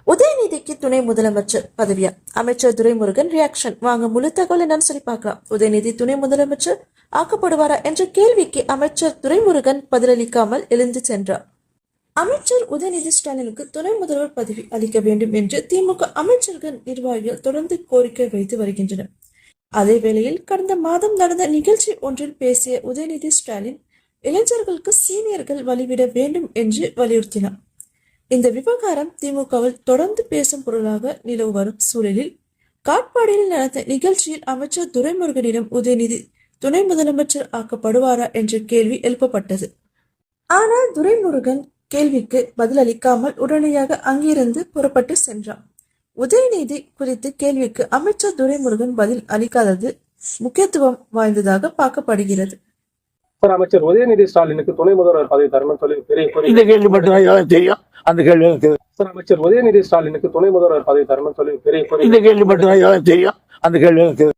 உதயநிதிக்கு துணை முதலமைச்சர் பதவியா? அமைச்சர் துரைமுருகன் ரியாக்ஷன். வாங்க முழு தகவல் என்னன்னு சொல்லி பார்க்கலாம். உதயநிதி துணை முதலமைச்சர் ஆக்கப்படுவாரா என்ற கேள்விக்கு அமைச்சர் துரைமுருகன் பதிலளிக்காமல் எழுந்து சென்றார். அமைச்சர் உதயநிதி ஸ்டாலினுக்கு துணை முதல்வர் பதவி அளிக்க வேண்டும் என்று திமுக அமைச்சர்கள் நிர்வாகிகள் தொடர்ந்து கோரிக்கை வைத்து வருகின்றனர். அதே வேளையில் கடந்த மாதம் நடந்த நிகழ்ச்சி ஒன்றில் பேசிய உதயநிதி ஸ்டாலின் இளைஞர்களுக்கு சீனியர்கள் வழிவிட வேண்டும் என்று வலியுறுத்தினார். இந்த விவகாரம் திமுகவில் தொடர்ந்து பேசும் பொருளாக நிலவு வரும் சூழலில் காட்பாடியில் நடந்த நிகழ்ச்சியில் அமைச்சர் துரைமுருகனிடம் உதயநிதி துணை முதலமைச்சர் ஆக்கப்படுவாரா என்ற கேள்வி எழுப்பப்பட்டது. ஆனால் துரைமுருகன் கேள்விக்கு பதிலளிக்காமல் உடனடியாக அங்கிருந்து புறப்பட்டு சென்றார். உதயநிதி குறித்து கேள்விக்கு அமைச்சர் துரைமுருகன் பதில் அளிக்காதது முக்கியத்துவம் வாய்ந்ததாக பார்க்கப்படுகிறது. அமைச்சர் உதயநிதி ஸ்டாலினுக்கு துணை முதல்வர் பதவி தரணும் சொல்லி பெரிய இந்த கேள்வி மட்டும் தெரியும். அந்த கேள்வி அமைச்சர் உதயநிதி ஸ்டாலினுக்கு துணை முதல்வர் பதவி தரணும் சொல்லி பெரிய இந்த கேள்வி மட்டும் தெரியும். அந்த கேள்வி